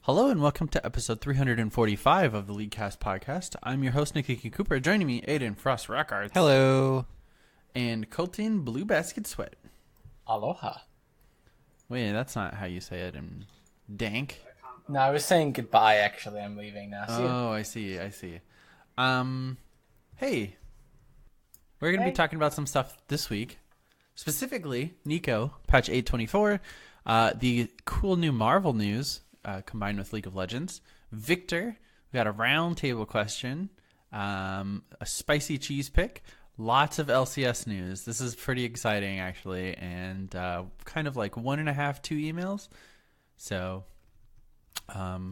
Hello and welcome to episode 345 of the Leaguecast podcast. I'm your host, Neeko Cooper. Joining me, Aiden Frost Rockarts. Hello. And Colton Blue Basket Sweat. Aloha. Wait, that's not how you say it in Dank. No, I was saying goodbye, actually. I'm leaving now. See you. Oh, I see. Hey. We're going to be talking about some stuff this week. Specifically, Neeko, patch 824, the cool new Marvel news, combined with League of Legends. Victor, we got a round table question, a spicy cheese pick, lots of LCS news. This is pretty exciting, actually, and kind of like 1.5, 2 emails. So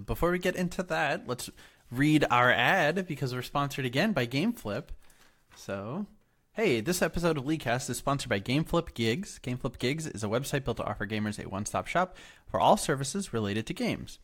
before we get into that, let's read our ad because we're sponsored again by GameFlip. So, hey, this episode of Leaguecast is sponsored by GameFlip Gigs. GameFlip Gigs is a website built to offer gamers a one-stop shop for all services related to games.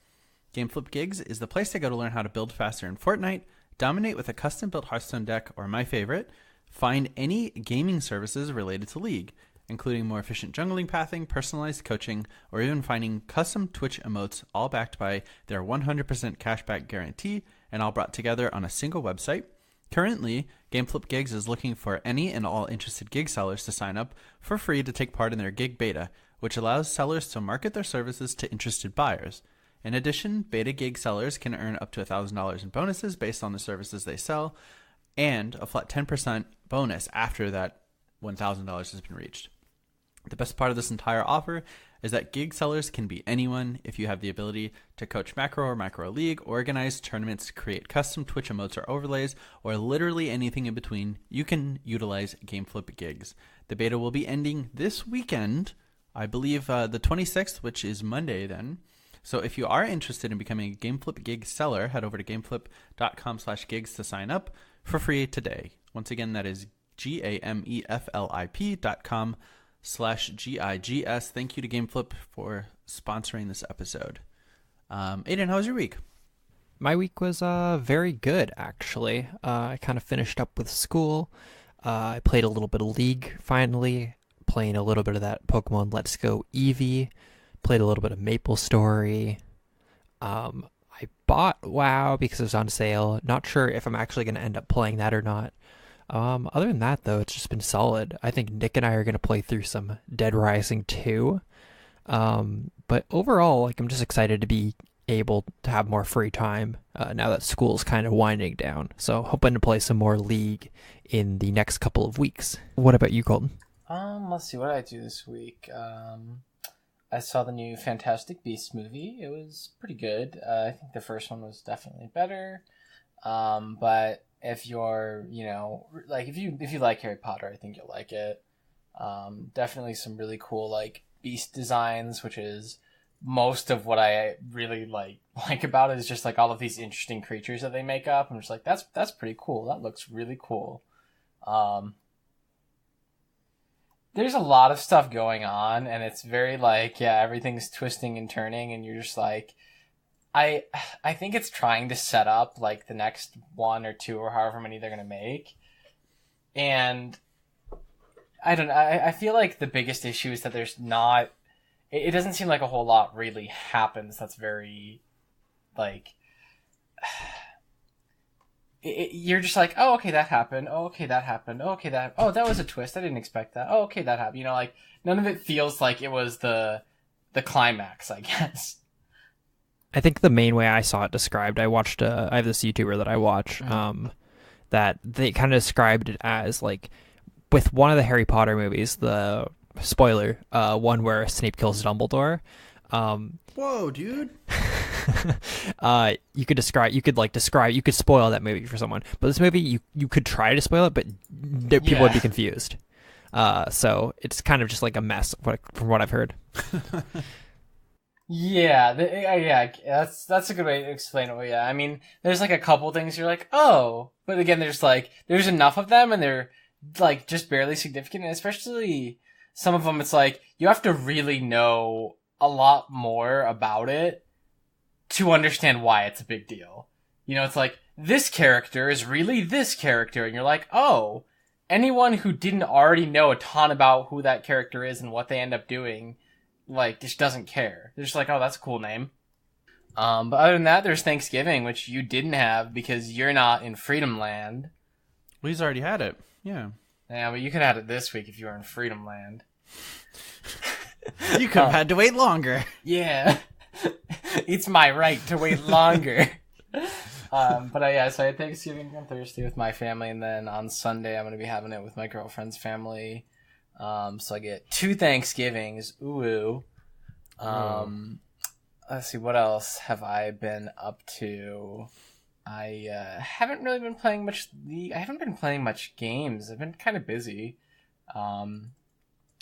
GameFlip Gigs is the place to go to learn how to build faster in Fortnite, dominate with a custom-built Hearthstone deck, or my favorite, find any gaming services related to League, including more efficient jungling pathing, personalized coaching, or even finding custom Twitch emotes, all backed by their 100% cashback guarantee, and all brought together on a single website. Currently, GameFlip Gigs is looking for any and all interested gig sellers to sign up for free to take part in their gig beta, which allows sellers to market their services to interested buyers. In addition, beta gig sellers can earn up to $1,000 in bonuses based on the services they sell, and a flat 10% bonus after that $1,000 has been reached. The best part of this entire offer is that gig sellers can be anyone. If you have the ability to coach macro or micro league, organize tournaments, create custom Twitch emotes or overlays, or literally anything in between, you can utilize GameFlip Gigs. The beta will be ending this weekend, I believe the 26th, which is Monday then. So if you are interested in becoming a GameFlip Gig seller, head over to gameflip.com/gigs to sign up for free today. Once again, that is GAMEFLIP.com/GIGS. Thank you to GameFlip for sponsoring this episode. Aiden, how was your week? My week was very good, actually. I kind of finished up with school. I played a little bit of League, finally. Playing a little bit of that Pokemon Let's Go Eevee. Played a little bit of MapleStory. I bought WoW because it was on sale. Not sure if I'm actually going to end up playing that or not. Other than that, though, it's just been solid. I think Nick and I are going to play through some Dead Rising 2. But overall, I'm just excited to be able to have more free time now that school's kind of winding down. So hoping to play some more League in the next couple of weeks. What about you, Colton? Let's see, what did I do this week? I saw the new Fantastic Beasts movie. It was pretty good. I think the first one was definitely better. But if you're, if you like Harry Potter, I think you'll like it. Definitely some really cool, beast designs, which is most of what I really like about it is just, all of these interesting creatures that they make up. I'm just like, that's pretty cool. That looks really cool. There's a lot of stuff going on, and it's very everything's twisting and turning, and you're just like, I think it's trying to set up the next one or two or however many they're gonna make, and I don't know. I feel like the biggest issue is that there's not. It doesn't seem like a whole lot really happens. That's very you're just like, oh, okay, that happened. Oh, okay, that happened. Oh, okay, that was a twist. I didn't expect that. Oh, okay, that happened. None of it feels like it was the climax, I guess. I think the main way I saw it described, I have this YouTuber that I watch, that they kind of described it as with one of the Harry Potter movies, the spoiler, one where Snape kills Dumbledore. Whoa, dude. You could spoil that movie for someone, but this movie you could try to spoil it, but people would be confused. So it's kind of just a mess from what I've heard. Yeah, that's a good way to explain it. Yeah, I mean, there's a couple things you're like, oh, but again, there's enough of them, and they're just barely significant, and especially some of them, it's you have to really know a lot more about it to understand why it's a big deal. It's this character is really this character, and you're like, oh, anyone who didn't already know a ton about who that character is and what they end up doing, just doesn't care. They're just like, oh, that's a cool name. But other than that, there's Thanksgiving, which you didn't have because you're not in Freedom Land. Well, he's already had it. Yeah. Yeah, but you could have had it this week if you were in Freedom Land. You could have had to wait longer. Yeah. It's my right to wait longer. So I had Thanksgiving on Thursday with my family, and then on Sunday I'm going to be having it with my girlfriend's family. So I get 2 Thanksgivings. Ooh. Let's see, what else have I been up to? I haven't really been playing much I haven't been playing much games. I've been kind of busy.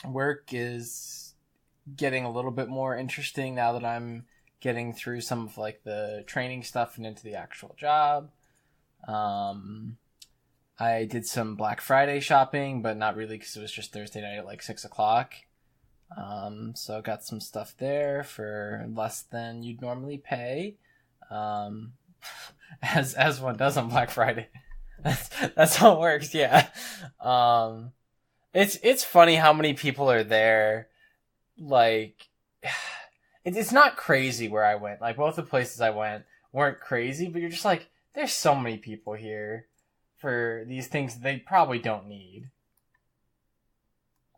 Work is getting a little bit more interesting now that I'm getting through some of like the training stuff and into the actual job. I did some Black Friday shopping, but not really because it was just Thursday night at like 6 o'clock. So I got some stuff there for less than you'd normally pay. As one does on Black Friday. That's how it works, yeah. It's funny how many people are there. Like, it's not crazy where I went. Like, both the places I went weren't crazy, but you're just like, there's so many people here for these things they probably don't need.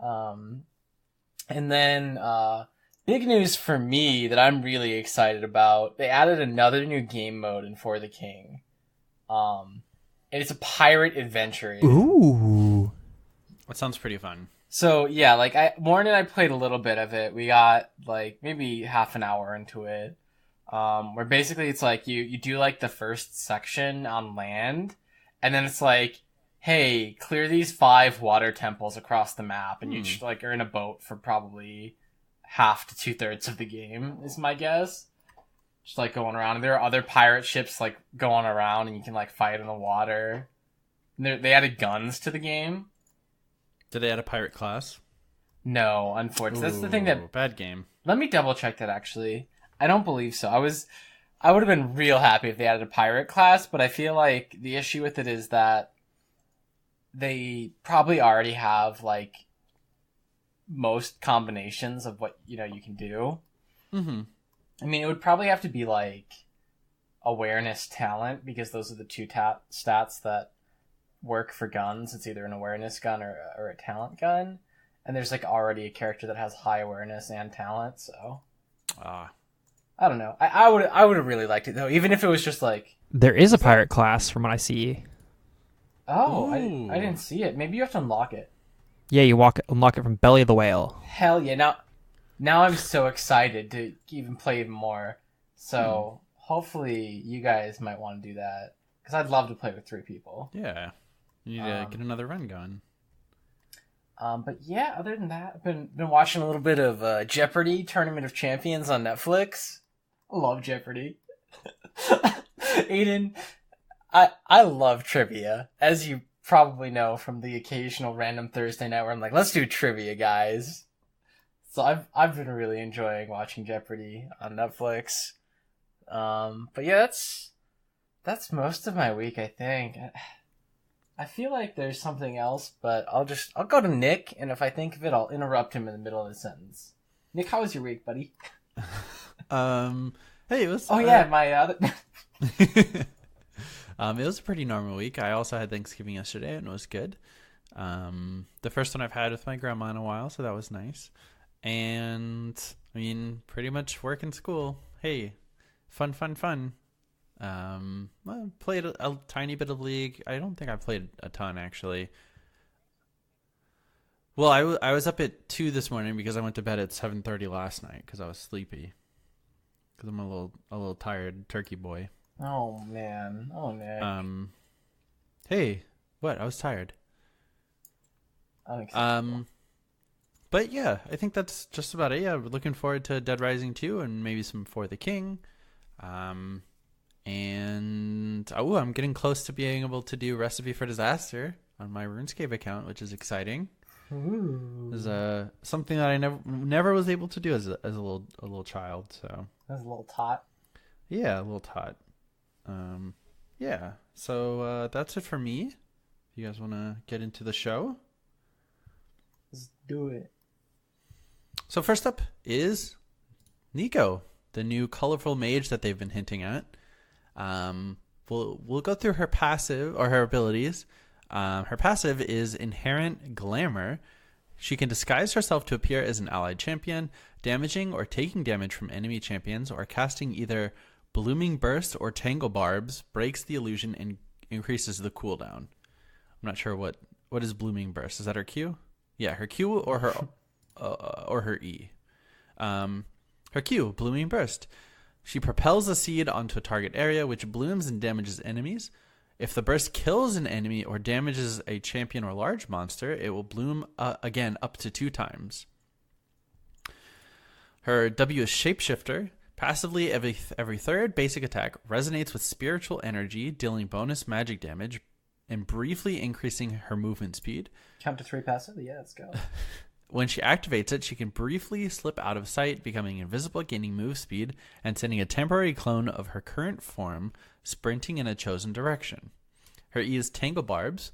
And then, big news for me that I'm really excited about. They added another new game mode in For the King. And it's a pirate adventure. Ooh. That sounds pretty fun. So, yeah, like, Warren and I played a little bit of it. We got, like, maybe half an hour into it. Where basically it's like, you do, like, the first section on land, and then it's like, hey, clear these 5 water temples across the map, and you just, like, are in a boat for probably half to 2/3 of the game, is my guess. Just, like, going around. And there are other pirate ships, like, going around, and you can, like, fight in the water. And they added guns to the game. Did they add a pirate class? No, unfortunately. That's the thing that... Bad game. Let me double check that, actually. I don't believe so. I would have been real happy if they added a pirate class, but I feel like the issue with it is that they probably already have, like, most combinations of what, you can do. Mm-hmm. I mean, it would probably have to be, like, awareness talent, because those are the 2 stats that work for guns. It's either an awareness gun or a talent gun. And there's, like, already a character that has high awareness and talent, so... I don't know. I would have really liked it, though, even if it was just, like... There is a pirate class from what I see. Oh, I didn't see it. Maybe you have to unlock it. Yeah, you unlock it from Belly of the Whale. Hell yeah. Now I'm so excited to even play even more. So hopefully you guys might want to do that. Because I'd love to play with 3 people. Yeah. You need to get another run going. But yeah, other than that, I've been watching a little bit of Jeopardy! Tournament of Champions on Netflix. I love Jeopardy! Aiden, I love trivia, as you probably know from the occasional random Thursday night where I'm like, let's do trivia, guys. So I've been really enjoying watching Jeopardy! On Netflix. But yeah, that's most of my week, I think. I feel like there's something else, but I'll go to Nick, and if I think of it, I'll interrupt him in the middle of the sentence. Nick, how was your week, buddy? Hey, it was... my other... it was a pretty normal week. I also had Thanksgiving yesterday, and it was good. The first one I've had with my grandma in a while, so that was nice. And, I mean, pretty much work and school. Hey, fun. I played a tiny bit of League. I don't think I played a ton, actually. Well, I was up at 2 this morning because I went to bed at 7:30 last night because I was sleepy. Because I'm a little tired turkey boy. Oh, man. Oh, Nick. Hey, what? I was tired. Unacceptable. But yeah, I think that's just about it. Yeah, we're looking forward to Dead Rising 2 and maybe some For the King. And I'm getting close to being able to do Recipe for Disaster on my RuneScape account, which is exciting. Ooh. It's something that I never was able to do as a little child. So That was a little tot. yeah, a little tot. Yeah. So that's it for me. If you guys want to get into the show, Let's do it. so first up is Neeko. the new colorful mage that they've been hinting at. We'll go through her passive or her abilities. Her passive is Inherent Glamour. She can disguise herself to appear as an allied champion, damaging or taking damage from enemy champions, or casting either Blooming Burst or Tangle Barbs, breaks the illusion and increases the cooldown. I'm not sure what is Blooming Burst. Is that her Q? Yeah, her Q or her E. Her Q, Blooming Burst. She propels a seed onto a target area, which blooms and damages enemies. If the burst kills an enemy or damages a champion or large monster, it will bloom again up to 2 times. Her W is Shapeshifter. Passively, every third basic attack resonates with spiritual energy, dealing bonus magic damage and briefly increasing her movement speed. Count to 3 passive? Yeah, let's go. When she activates it, she can briefly slip out of sight, becoming invisible, gaining move speed, and sending a temporary clone of her current form sprinting in a chosen direction. Her E is Tangle Barbs.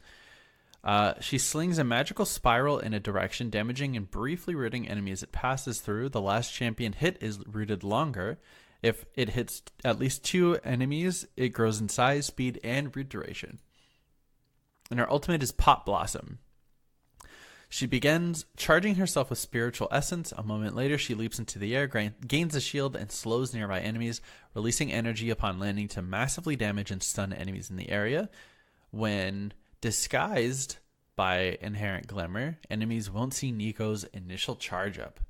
She slings a magical spiral in a direction, damaging and briefly rooting enemies it passes through. The last champion hit is rooted longer. If it hits at least 2 enemies, it grows in size, speed, and root duration. And her ultimate is Pop Blossom. She begins charging herself with spiritual essence. A moment later, she leaps into the air, gains a shield, and slows nearby enemies, releasing energy upon landing to massively damage and stun enemies in the area. When disguised by Inherent Glamour, enemies won't see Neeko's initial charge up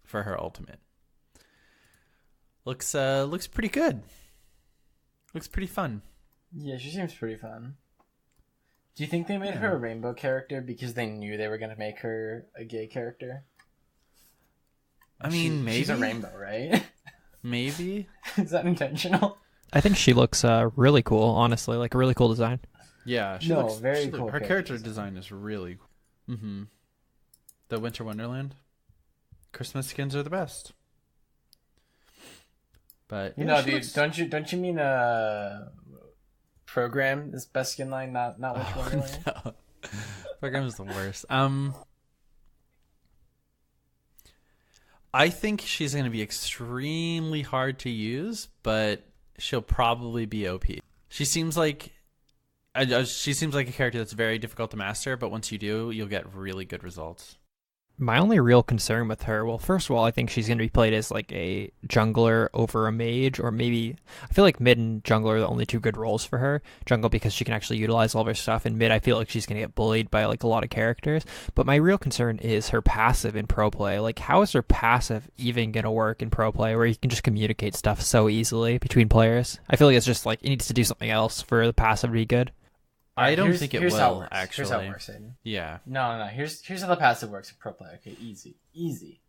for her ultimate. Looks pretty good. Looks pretty fun. Yeah, she seems pretty fun. Do you think they made her a rainbow character because they knew they were going to make her a gay character? I mean, maybe. She's a rainbow, right? Maybe. Is that intentional? I think she looks really cool, honestly. Like a really cool design. Yeah, very cool. Her character design is really cool. Mm-hmm. The Winter Wonderland. Christmas skins are the best. But dude, don't you mean Program is best skin line, not Winter Wonderland? No. Program is the worst. I think she's going to be extremely hard to use, but she'll probably be OP. She seems like a character that's very difficult to master, but once you do, you'll get really good results. My only real concern with her, well, first of all, I think she's going to be played as like a jungler over a mage, or maybe, I feel like mid and jungler are the only 2 good roles for her. Jungle because she can actually utilize all of her stuff, and mid I feel like she's going to get bullied by like a lot of characters. But my real concern is her passive in pro play. Like, how is her passive even going to work in pro play where you can just communicate stuff so easily between players? I feel like it's just like, it needs to do something else for the passive to be good. I don't think it will, actually. Here's how it works, Aiden. Yeah. No. Here's how the passive works in pro play. Okay, easy.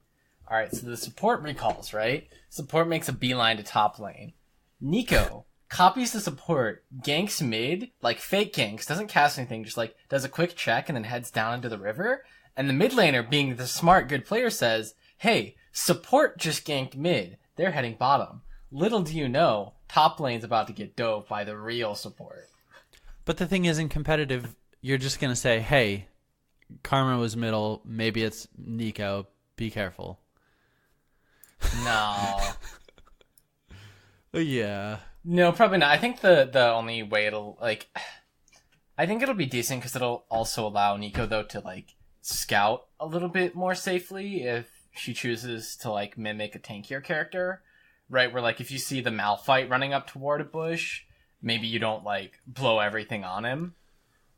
All right, so the support recalls, right? Support makes a beeline to top lane. Neeko copies the support, ganks mid, like fake ganks, doesn't cast anything, just like does a quick check and then heads down into the river. And the mid laner, being the smart, good player, says, hey, support just ganked mid. They're heading bottom. Little do you know, top lane's about to get dove by the real support. But the thing is, in competitive, you're just going to say, hey, Karma was middle, maybe it's Neeko, be careful. No. Yeah. No, probably not. I think the only way it'll, like, I think it'll be decent because it'll also allow Neeko, though, to, like, scout a little bit more safely if she chooses to, like, mimic a tankier character, right? Where, like, if you see the Malphite running up toward a bush, maybe you don't, like, blow everything on him.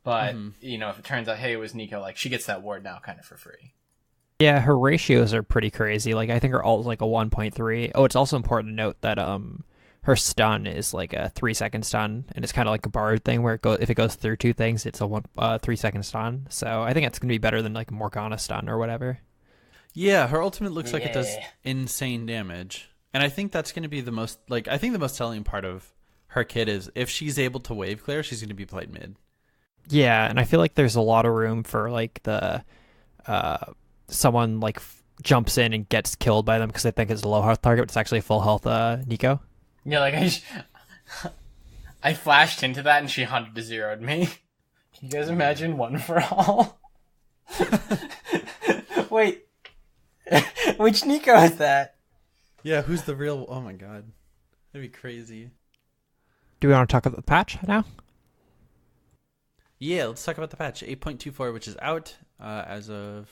But, you know, if it turns out, hey, it was Neeko, like, she gets that ward now kind of for free. Yeah, her ratios are pretty crazy. Like, I think her ult is like a 1.3. Oh, it's also important to note that her stun is like a 3-second stun, and it's kind of like a Bard thing where if it goes through 2 things, it's a 3-second stun. So I think it's going to be better than like Morgana stun or whatever. Yeah, her ultimate looks like it does insane damage. And I think that's going to be the most, like, I think the most telling part of her kit is if she's able to wave clear, she's going to be played mid. Yeah, and I feel like there's a lot of room for like the someone like jumps in and gets killed by them because they think it's a low health target, but it's actually a full health Neeko. Yeah, like I flashed into that and she 100-0'd me. Can you guys imagine one for all? Wait, which Neeko is that? Yeah, who's the real? Oh my god, that'd be crazy. Do we want to talk about the patch now? Yeah, let's talk about the patch 8.24, which is out as of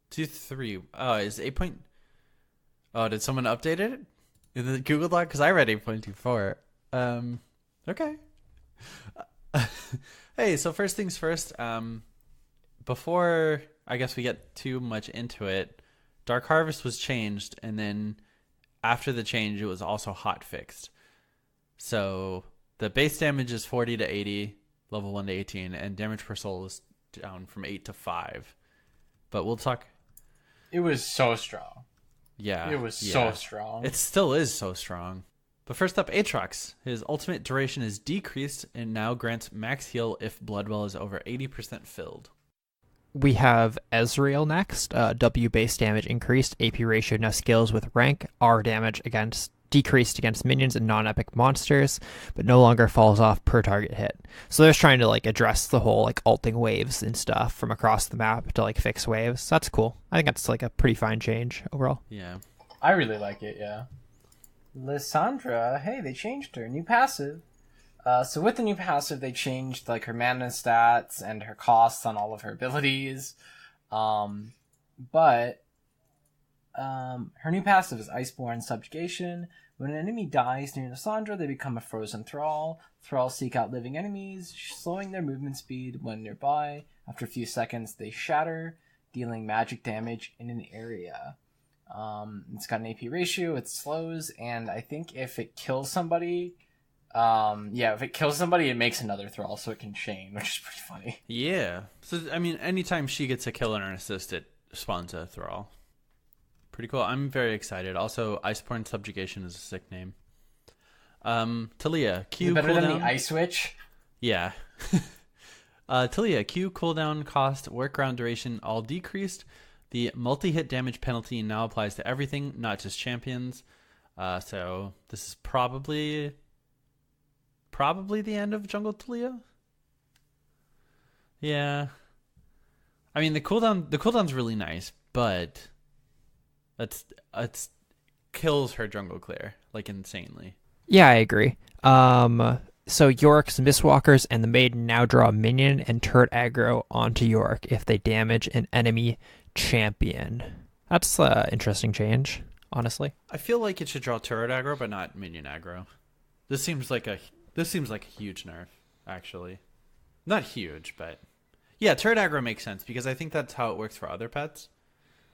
2.3. Oh, is 8. Oh, did someone update it in the Google Doc? Because I read 8.24. Okay. Hey, so first things first. Before I guess we get too much into it, Dark Harvest was changed, and then after the change, it was also hot fixed. So the base damage is 40 to 80, level 1 to 18, and damage per soul is down from 8 to 5. But we'll talk. It was so strong. Yeah. It was so strong. It still is so strong. But first up, Aatrox. His ultimate duration is decreased and now grants max heal if Bloodwell is over 80% filled. We have Ezreal next. W base damage increased. AP ratio now scales with rank. R damage decreased against minions and non-epic monsters, but no longer falls off per target hit. So they're just trying to like address the whole like alting waves and stuff from across the map to like fix waves. That's cool. I think that's like a pretty fine change overall. Yeah. I really like it, yeah. Lissandra, hey, they changed her. New passive. So with the new passive, they changed like her mana stats and her costs on all of her abilities. But her new passive is Iceborne Subjugation. When an enemy dies near Lissandra, they become a frozen thrall. Thralls seek out living enemies, slowing their movement speed when nearby. After a few seconds, they shatter, dealing magic damage in an area. It's got an AP ratio, it slows, and I think if it kills somebody, it makes another thrall, so it can chain, which is pretty funny. Yeah. So, I mean, anytime she gets a kill and an assist, it spawns a thrall. Pretty cool. I'm very excited. Also, Iceborne Subjugation is a sick name. Talia, Q better cooldown. Than the Ice Witch? Yeah. Talia, Q cooldown, cost, workaround duration, all decreased. The multi-hit damage penalty now applies to everything, not just champions. So this is probably the end of Jungle Talia. Yeah. I mean, the cooldown's really nice, but it's kills her jungle clear like insanely. Yeah, I agree. So Yorick's Mistwalkers and the Maiden now draw a minion and turret aggro onto Yorick if they damage an enemy champion. That's an interesting change, honestly. I feel like it should draw turret aggro, but not minion aggro. This seems like a huge nerf, actually. Not huge, but yeah, turret aggro makes sense because I think that's how it works for other pets,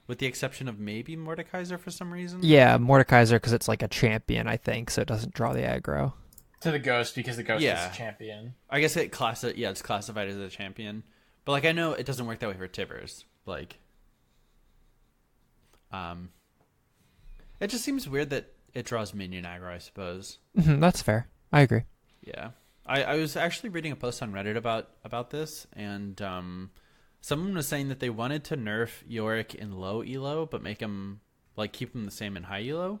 with the exception of maybe Mordekaiser for some reason. Yeah, Mordekaiser because it's like a champion, I think, so it doesn't draw the aggro. To the ghost because the ghost is a champion. I guess it's classified as a champion, but like I know it doesn't work that way for Tivers. Like, it just seems weird that it draws minion aggro, I suppose. That's fair. I agree. Yeah. I was actually reading a post on Reddit about this, and someone was saying that they wanted to nerf Yorick in low elo, but make him like keep him the same in high elo.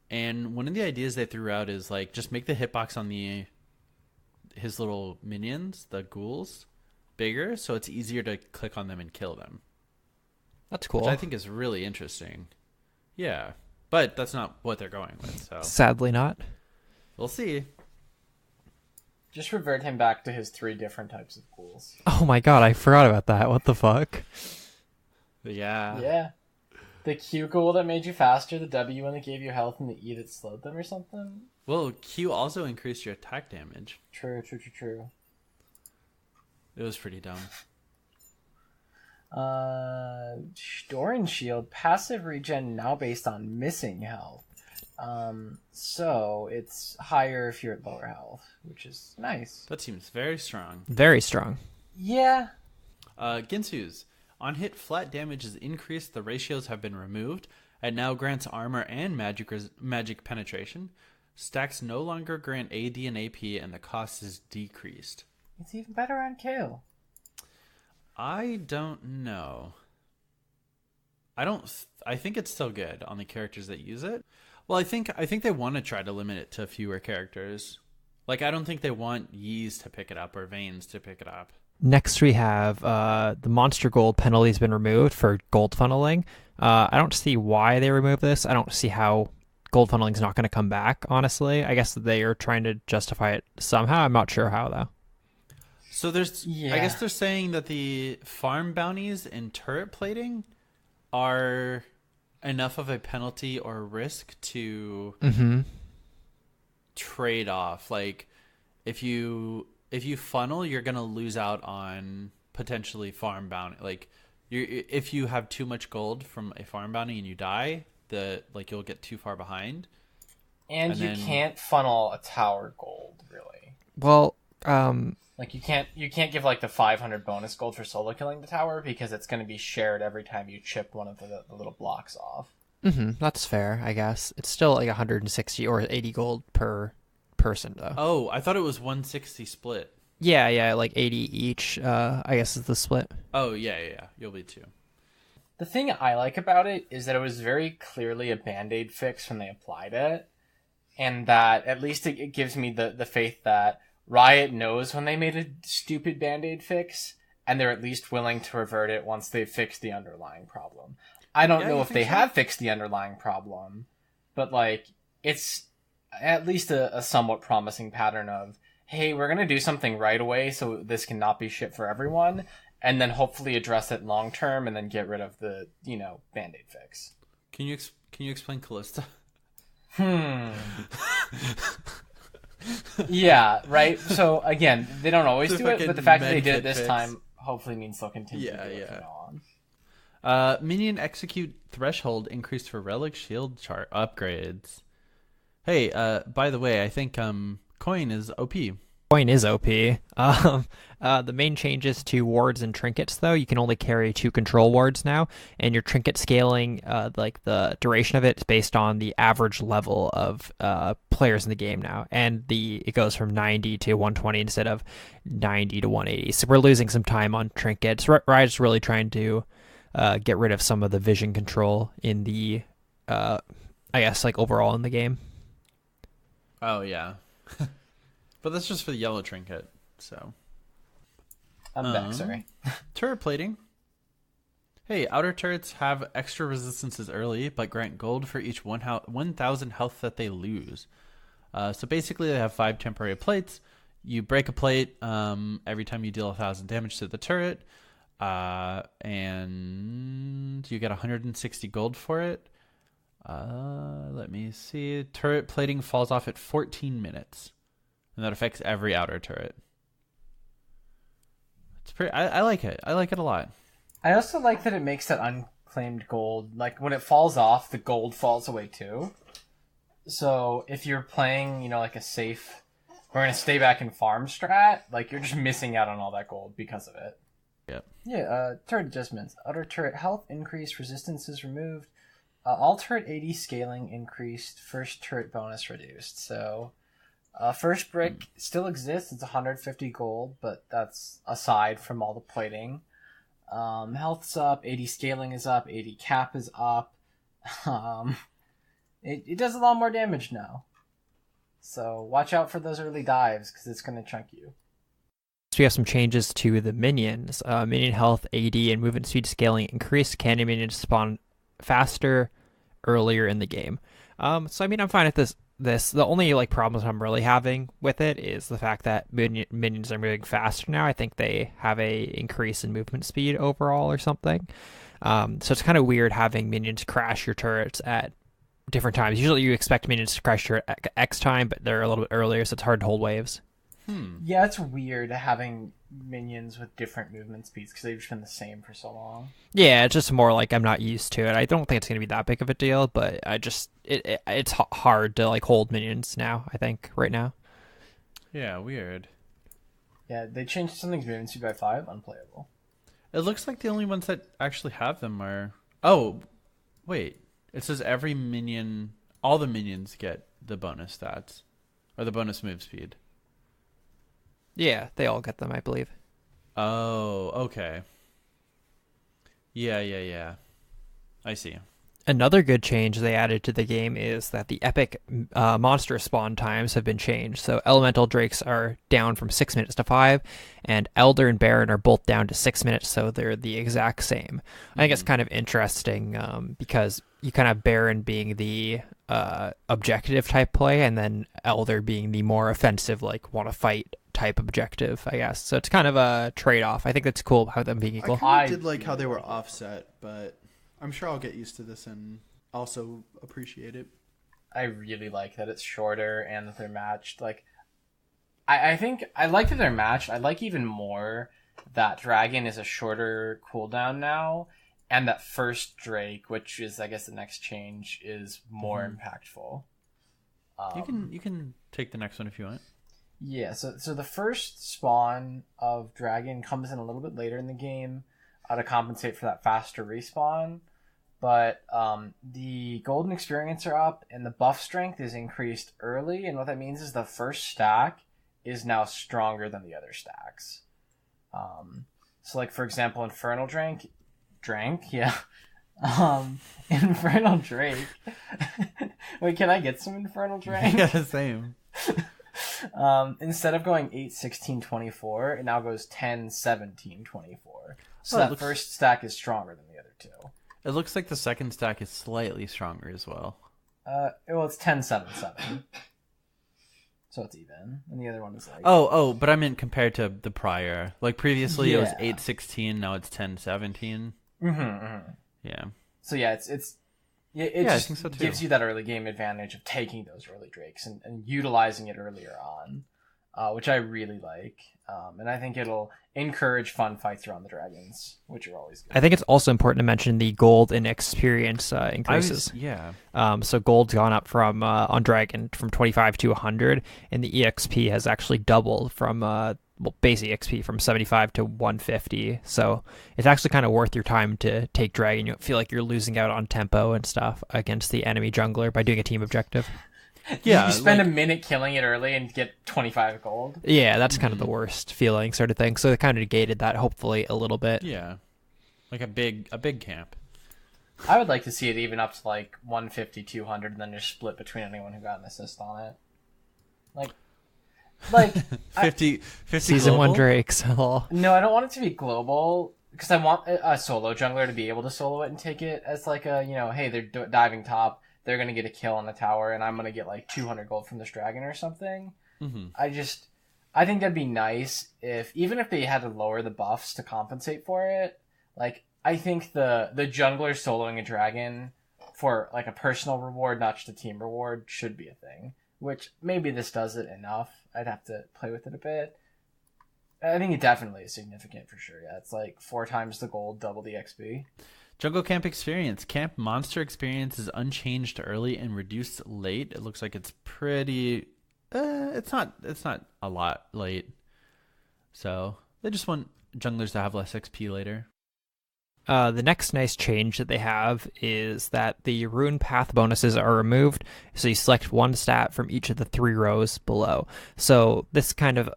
And one of the ideas they threw out is like just make the hitbox on his little minions, the ghouls, bigger, so it's easier to click on them and kill them. That's cool. Which I think is really interesting. Yeah, but that's not what they're going with. So sadly, not. We'll see. Just revert him back to his 3 different types of ghouls. Oh my god, I forgot about that. What the fuck? Yeah. Yeah. The Q ghoul that made you faster, the W one that gave you health, and the E that slowed them or something? Well, Q also increased your attack damage. True. It was pretty dumb. Doran Shield, passive regen now based on missing health. So it's higher if you're at lower health, which is nice. That seems very strong. Very strong. Yeah. Ginsu's. On hit, flat damage is increased. The ratios have been removed. It now grants armor and magic penetration. Stacks no longer grant AD and AP, and the cost is decreased. It's even better on Kale. I don't know. I think it's still good on the characters that use it. Well, I think they want to try to limit it to fewer characters. Like, I don't think they want Yeez to pick it up or Veins to pick it up. Next, we have the Monster Gold penalty has been removed for gold funneling. I don't see why they removed this. I don't see how gold funneling is not going to come back, honestly. I guess they are trying to justify it somehow. I'm not sure how, though. So I guess they're saying that the farm bounties and turret plating are enough of a penalty or risk to trade off. Like, if you funnel, you're gonna lose out on potentially farm bounty. Like, if you have too much gold from a farm bounty and you die, you'll get too far behind. And you can't funnel a tower gold, really. Well, like you can't give like the 500 bonus gold for solo killing the tower because it's going to be shared every time you chip one of the little blocks off. That's fair, I guess. It's still like 160 or 80 gold per person, though. Oh, I thought it was 160 split. Yeah, like 80 each, I guess is the split. Oh, yeah. You'll be too. The thing I like about it is that it was very clearly a Band-Aid fix when they applied it, and that at least it gives me the faith that Riot knows when they made a stupid Band-Aid fix, and they're at least willing to revert it once they've fixed the underlying problem. I don't know if they have fixed the underlying problem, but like it's at least a somewhat promising pattern of, hey, we're going to do something right away so this can not be shit for everyone, and then hopefully address it long term and then get rid of the, Band-Aid fix. Can you explain Callista? Yeah, right? So, again, they don't always do it, but the fact that they did it this fix. time hopefully means they'll continue to do it from now on. Minion execute threshold increased for relic shield chart upgrades. Hey, by the way, I think coin is OP. Coin is OP. The main changes to wards and trinkets, though, you can only carry 2 control wards now, and your trinket scaling, like the duration of it, is based on the average level of players in the game now, and it goes from 90 to 120 instead of 90 to 180. So we're losing some time on trinkets. Riot's really trying to get rid of some of the vision control in the, I guess, like overall in the game. Oh yeah. But that's just for the yellow trinket, so. I'm back, sorry. Turret plating. Hey, outer turrets have extra resistances early, but grant gold for each 1,000 health that they lose. So basically, they have 5 temporary plates. You break a plate every time you deal 1,000 damage to the turret, and you get 160 gold for it. Let me see. Turret plating falls off at 14 minutes. And that affects every outer turret. It's pretty. I like it. I like it a lot. I also like that it makes that unclaimed gold, like when it falls off, the gold falls away too. So if you're playing, like a safe, we're gonna stay back in farm strat, like you're just missing out on all that gold because of it. Yep. Yeah. Turret adjustments. Outer turret health increased. Resistance is removed. All turret 80 scaling increased. First turret bonus reduced. So. First brick still exists. It's 150 gold, but that's aside from all the plating. Health's up, 80 scaling is up, 80 cap is up. It does a lot more damage now. So watch out for those early dives, because it's going to chunk you. So we have some changes to the minions. Minion health, AD, and movement speed scaling increased. Candy minions spawn faster earlier in the game. So I mean, I'm fine with this. The only problems I'm really having with it is the fact that minions are moving faster now. I think they have a increase in movement speed overall or something. So it's kind of weird having minions crash your turrets at different times. Usually you expect minions to crash your X time, but they're a little bit earlier, so it's hard to hold waves. Yeah, it's weird having minions with different movement speeds because they've just been the same for so long. Yeah, it's just more like I'm not used to it. I don't think it's going to be that big of a deal, but it's hard to hold minions now, I think, right now. Yeah, weird. Yeah, they changed something's movement speed by 5, unplayable. It looks like the only ones that actually have them are... Oh, wait. It says all the minions get the bonus stats, or the bonus move speed. Yeah, they all get them, I believe. Oh, okay. Yeah. I see. Another good change they added to the game is that the epic monster spawn times have been changed. So elemental drakes are down from 6 minutes to 5, and elder and baron are both down to 6 minutes, so they're the exact same. I think it's kind of interesting because you kind of baron being the objective type play, and then elder being the more offensive, like want to fight type objective, I guess. So it's kind of a trade-off. I think that's cool how them being equal. I did like how they were offset, but I'm sure I'll get used to this and also appreciate it. I really like that it's shorter and that they're matched. Like, I think I like that they're matched. I like even more that dragon is a shorter cooldown now, and that first drake, which is I guess the next change, is more impactful. You can take the next one if you want. Yeah. So the first spawn of dragon comes in a little bit later in the game to compensate for that faster respawn. But the golden experience are up and the buff strength is increased early, and what that means is the first stack is now stronger than the other stacks. So like for example, Infernal Drank, yeah. Infernal Drake. Wait, can I get some Infernal Drank? Yeah, same. Instead of going 8, 16, 24, it now goes 10, 17, 24. So that first stack is stronger than the other two. It looks like the second stack is slightly stronger as well. Well, it's 10, 7, 7. So it's even. And the other one is like... Oh, but I meant compared to the prior. Like previously it was 8, 16, now it's 10, 17. Yeah. So yeah, it I just think so too. gives you that early game advantage of taking those early drakes and utilizing it earlier on, which I really like. And I think it'll encourage fun fights around the dragons, which are always good. I think it's also important to mention the gold and experience increases. So gold's gone up from on dragon from 25 to 100, and the EXP has actually doubled from base EXP from 75 to 150. So it's actually kind of worth your time to take dragon. You don't feel like you're losing out on tempo and stuff against the enemy jungler by doing a team objective. Yeah, you spend a minute killing it early and get 25 gold. Yeah, that's kind of the worst feeling sort of thing. So it kind of negated that hopefully a little bit. Yeah, like a big camp. I would like to see it even up to like 150, 200, and then just split between anyone who got an assist on it. Like 50 season global? 1 Drakes. No, I don't want it to be global because I want a solo jungler to be able to solo it and take it as like a, hey, they're diving top. They're going to get a kill on the tower, and I'm going to get like 200 gold from this dragon or something. Mm-hmm. I think that'd be nice even if they had to lower the buffs to compensate for it. Like, I think the jungler soloing a dragon for like a personal reward, not just a team reward, should be a thing. Which maybe this does it enough. I'd have to play with it a bit. I think it definitely is significant for sure. Yeah, it's like 4 times the gold, double the XP. Jungle Camp Experience. Camp Monster Experience is unchanged early and reduced late. It looks like it's pretty... it's not a lot late. So they just want junglers to have less XP later. The next nice change that they have is that the rune path bonuses are removed. So you select one stat from each of the 3 rows below. So this kind of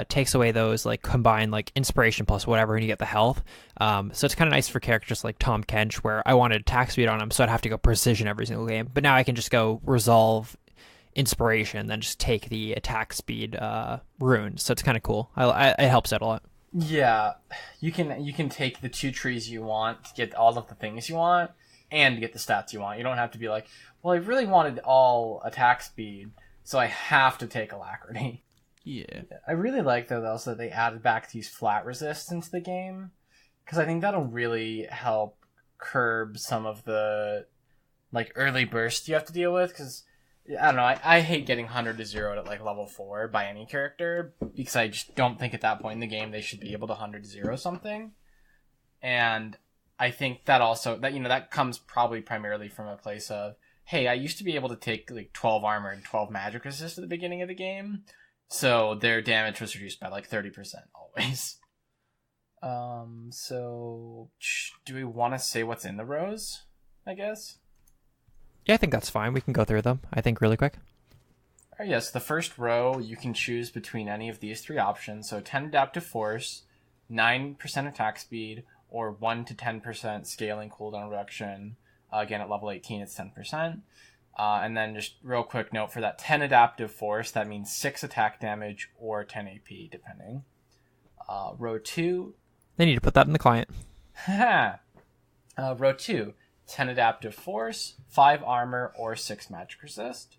takes away those like combined like inspiration plus whatever, and you get the health. So it's kind of nice for characters like Tom Kench, where I wanted attack speed on him, so I'd have to go precision every single game. But now I can just go resolve inspiration, then just take the attack speed rune. So it's kind of cool. It helps out a lot. Yeah, you can take the 2 trees you want to get all of the things you want and get the stats you want. You don't have to be like, well, I really wanted all attack speed, so I have to take alacrity. Yeah. I really like though also that they added back these flat resists into the game, because I think that'll really help curb some of the like early bursts you have to deal with, because I don't know, I hate getting 100 to 0 at like level 4 by any character, because I just don't think at that point in the game they should be able to 100 to 0 something. And I think that also, that comes probably primarily from a place of, hey, I used to be able to take like 12 armor and 12 magic resist at the beginning of the game, so their damage was reduced by like 30% always. So do we want to say what's in the rows, I guess? Yeah, I think that's fine. We can go through them, I think, really quick. All right, yes, the first row, you can choose between any of these 3 options. So 10 adaptive force, 9% attack speed, or 1 to 10% scaling cooldown reduction. Again, at level 18, it's 10%. And then just real quick note for that 10 adaptive force, that means 6 attack damage or 10 AP, depending. Row 2. They need to put that in the client. Row 2, 10 adaptive force, 5 armor, or 6 magic resist.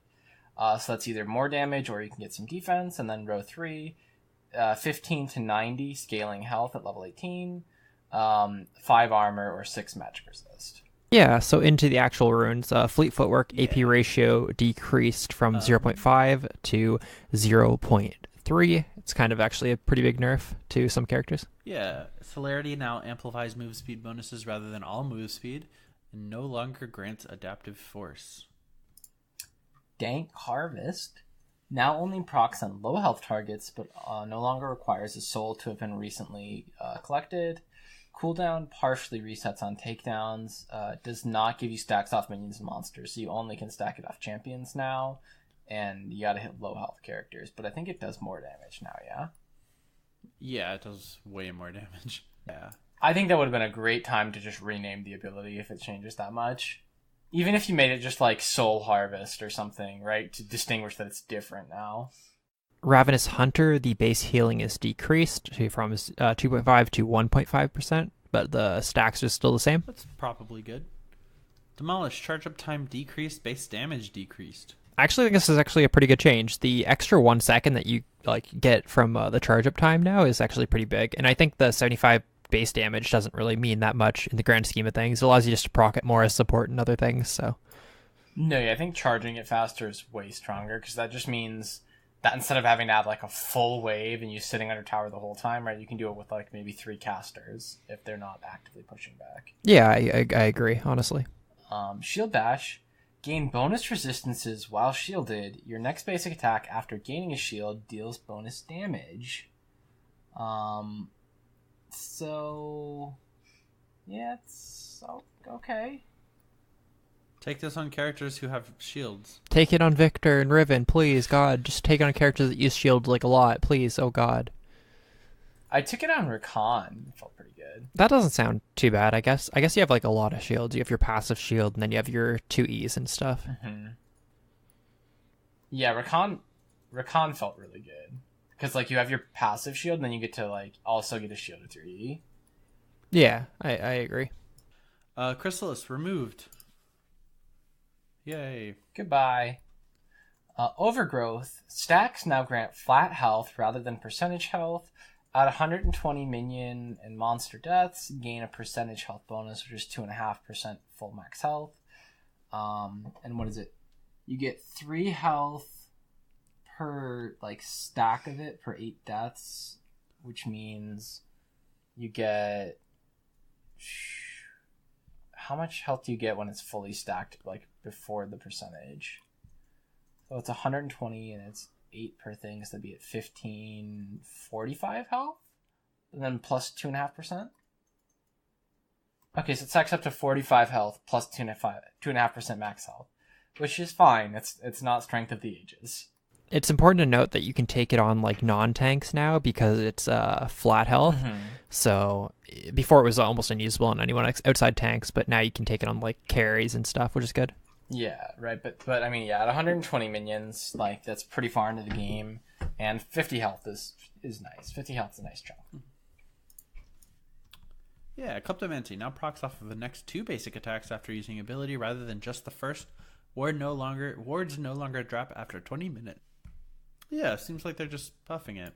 So that's either more damage or you can get some defense. And then row 3, 15 to 90 scaling health at level 18, 5 armor, or 6 magic resist. Yeah, so into the actual runes, Fleet Footwork AP ratio decreased from 0.5 to 0.3. It's kind of actually a pretty big nerf to some characters. Yeah, Celerity now amplifies move speed bonuses rather than all move speed, and no longer grants adaptive force. Dank Harvest now only procs on low health targets, but no longer requires a soul to have been recently collected. Cooldown partially resets on takedowns. Does not give you stacks off minions and monsters, so you only can stack it off champions now. And you gotta hit low health characters, but I think it does more damage now, yeah? Yeah, it does way more damage. Yeah. I think that would have been a great time to just rename the ability if it changes that much. Even if you made it just like Soul Harvest or something, right? To distinguish that it's different now. Ravenous Hunter, the base healing is decreased from 2.5 to 1.5%, but the stacks are still the same. That's probably good. Demolish, charge up time decreased, base damage decreased. I actually think this is actually a pretty good change. The extra 1 second that you get from the charge up time now is actually pretty big, and I think the 75 base damage doesn't really mean that much in the grand scheme of things. It allows you just to proc it more as support and other things. So, no, yeah, I think charging it faster is way stronger because that just means that instead of having to have like a full wave and you sitting under tower the whole time, right, you can do it with like maybe 3 casters if they're not actively pushing back. Yeah, I agree, honestly. Shield Dash. Gain bonus resistances while shielded. Your next basic attack after gaining a shield deals bonus damage. So yeah, it's okay. Take this on characters who have shields. Take it on Victor and Riven, please, God. Just take it on characters that use shield like a lot, please, oh God. I took it on Rakan. It felt pretty good. That doesn't sound too bad, I guess. I guess you have like a lot of shields. You have your passive shield, and then you have your 2Es and stuff. Mm-hmm. Yeah, Rakan felt really good. Because like you have your passive shield, and then you get to like also get a shield with your E. Yeah, I agree. Chrysalis removed. Yay. Goodbye. Overgrowth. Stacks now grant flat health rather than percentage health. At 120 minion and monster deaths, gain a percentage health bonus, which is 2.5% full max health. And what is it? You get 3 health per like stack of it per 8 deaths, which means you get... How much health do you get when it's fully stacked, like before the percentage? So it's 120 and it's 8 per thing, so that'd be at 1545 health, and then plus 2.5%. Okay, so it stacks up to 45 health plus 2.5% max health, which is fine. It's not Strength of the Ages. It's important to note that you can take it on like non-tanks now because it's flat health. Mm-hmm. So before it was almost unusable on anyone outside tanks, but now you can take it on like carries and stuff, which is good. Yeah, right. But I mean, yeah, at 120 minions, like that's pretty far into the game, and 50 health is nice. 50 health is a nice chunk. Yeah, Kleptomancy now procs off of the next 2 basic attacks after using ability rather than just the first. Wards no longer drop after 20 minutes. Yeah, seems like they're just buffing it.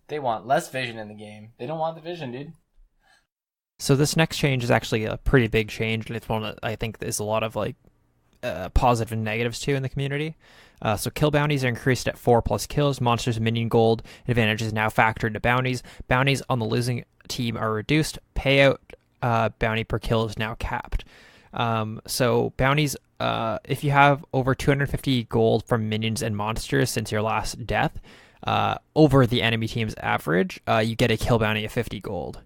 They want less vision in the game. They don't want the vision, dude. So this next change is actually a pretty big change, and it's one that I think there's a lot of like positive and negatives too in the community. So kill bounties are increased at 4+ kills. Monsters and minion gold advantage is now factored into bounties. Bounties on the losing team are reduced. Payout bounty per kill is now capped. So bounties, if you have over 250 gold from minions and monsters since your last death, over the enemy team's average, you get a kill bounty of 50 gold.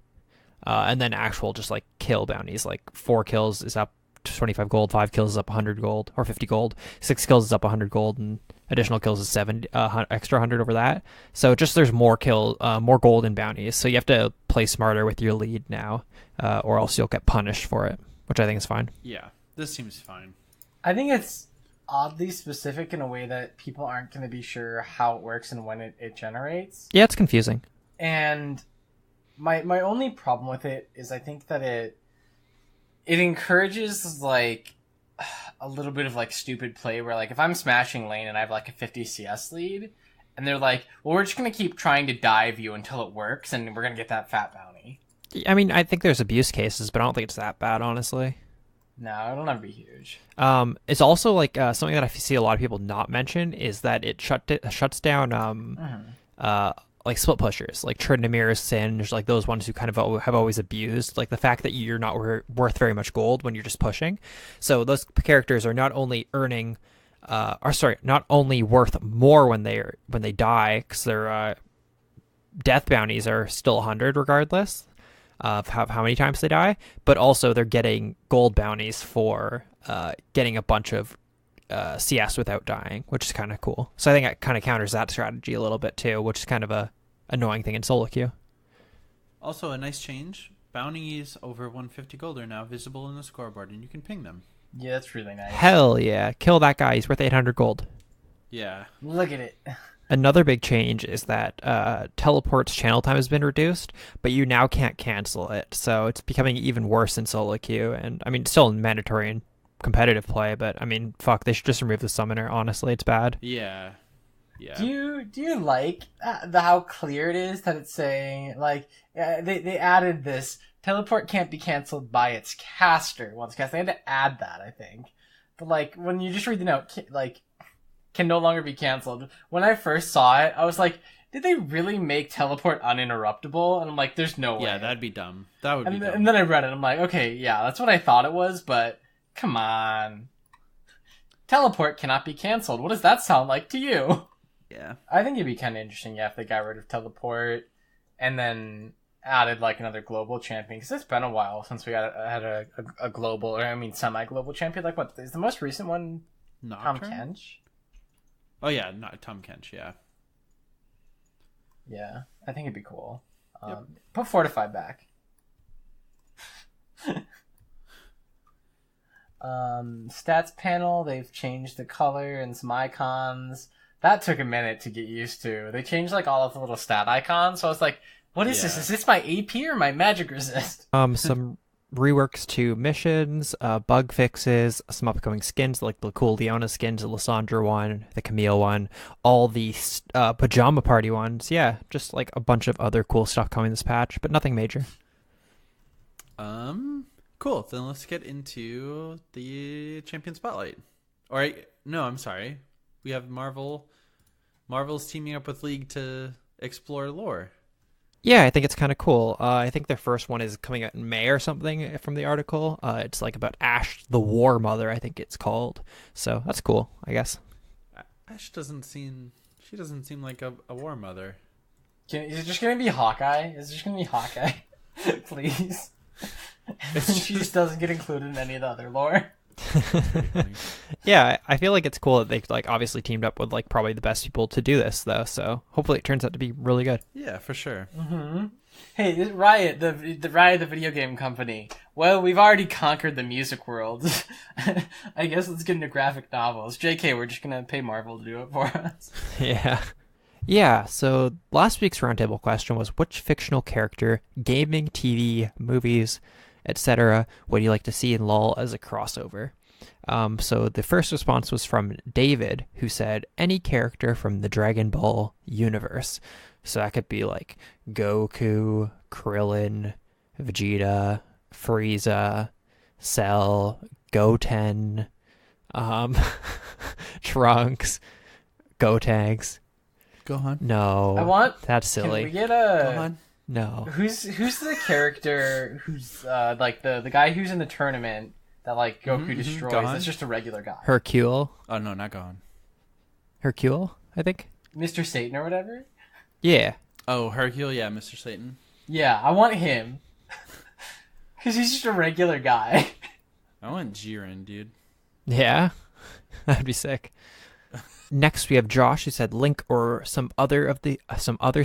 And then actual just like kill bounties, like 4 kills is up 25 gold, 5 kills is up 100 gold, or 50 gold, 6 kills is up 100 gold, and additional kills is 7 extra 100 over that. So just there's more gold in bounties. So you have to play smarter with your lead now, or else you'll get punished for it, which I think is fine. Yeah, This seems fine. I think it's oddly specific in a way that people aren't going to be sure how it works and when it generates. Yeah, it's confusing. And my only problem with it is I think that it encourages like a little bit of like stupid play where like if I'm smashing lane and I have like a 50 CS lead and they're like, well, we're just going to keep trying to dive you until it works and we're going to get that fat bounty. I mean, I think there's abuse cases, but I don't think it's that bad, honestly. No, it'll never be huge. It's also like something that I see a lot of people not mention is that it shuts down like split pushers, like Tryndamere, Singe, like those ones who kind of have always abused like the fact that you're not worth very much gold when you're just pushing. So those characters are not only not only worth more when they die because their death bounties are still 100 regardless of how many times they die, but also they're getting gold bounties for getting a bunch of CS without dying, which is kind of cool. So I think it kind of counters that strategy a little bit too, which is kind of a annoying thing in solo queue. Also, a nice change. Bounties over 150 gold are now visible in the scoreboard, and you can ping them. Yeah, that's really nice. Hell yeah. Kill that guy. He's worth 800 gold. Yeah. Look at it. Another big change is that teleport's channel time has been reduced, but you now can't cancel it. So it's becoming even worse in solo queue. And I mean, it's still mandatory in competitive play, but I mean, fuck, they should just remove the summoner. Honestly, it's bad. Yeah. Yeah. Do you like how clear it is that it's saying like they added this teleport can't be canceled by its caster once cast. They had to add that, I think. But like when you just read the note, like can no longer be canceled. When I first saw it, I was like, did they really make teleport uninterruptible? And I'm like, there's no way. Yeah, that'd be dumb. That would be dumb. And then I read it. I'm like, okay, yeah, that's what I thought it was, but come on. Teleport cannot be canceled. What does that sound like to you? Yeah. I think it'd be kind of interesting, yeah, if they got rid of teleport and then added like another global champion. Because it's been a while since we had a global, or I mean semi-global champion. Like what is the most recent one? Nocturne? Tom Kench? Oh yeah, not Tom Kench, yeah. Yeah, I think it'd be cool. Yep. Put Fortify back. Stats panel, they've changed the color and some icons. That took a minute to get used to. They changed like all of the little stat icons, so I was like, what is this? Is this my AP or my magic resist? Some reworks to missions, bug fixes, some upcoming skins like the cool Leona skins, the Lissandra one, the Camille one, all the Pajama Party ones. Yeah, just like a bunch of other cool stuff coming this patch, but nothing major. Cool. Then let's get into the champion spotlight. All right. No, I'm sorry. We have Marvel. Marvel's teaming up with League to explore lore. Yeah, I think it's kind of cool. I think their first one is coming out in May or something from the article. It's like about Ashe, the War Mother, I think it's called. So that's cool, I guess. Ashe doesn't seem like a war mother. Is it just going to be Hawkeye? Is it just going to be Hawkeye? Please. She just doesn't get included in any of the other lore. Yeah, I feel like it's cool that they like obviously teamed up with like probably the best people to do this though, so hopefully it turns out to be really good. Yeah, for sure. Mm-hmm. Hey, Riot, the Riot, the video game company. Well, we've already conquered the music world. I guess let's get into graphic novels. JK, we're just gonna pay Marvel to do it for us. Yeah, so last week's roundtable question was which fictional character, gaming, TV, movies, etc. would you like to see in LoL as a crossover? So the first response was from David, who said any character from the Dragon Ball universe. So that could be like Goku, Krillin, Vegeta, Frieza, Cell, Goten, Trunks, Gotenks. Gohan. No, that's silly. Can we get Gohan. No. Who's the character who's like the guy who's in the tournament that like Goku destroys? Gohan? It's just a regular guy. Hercule. Oh no, not Gohan. Hercule, I think. Mr. Satan or whatever? Yeah. Oh, Hercule, yeah, Mr. Satan. Yeah, I want him. Because he's just a regular guy. I want Jiren, dude. Yeah. That'd be sick. Next, we have Josh, who said Link or some other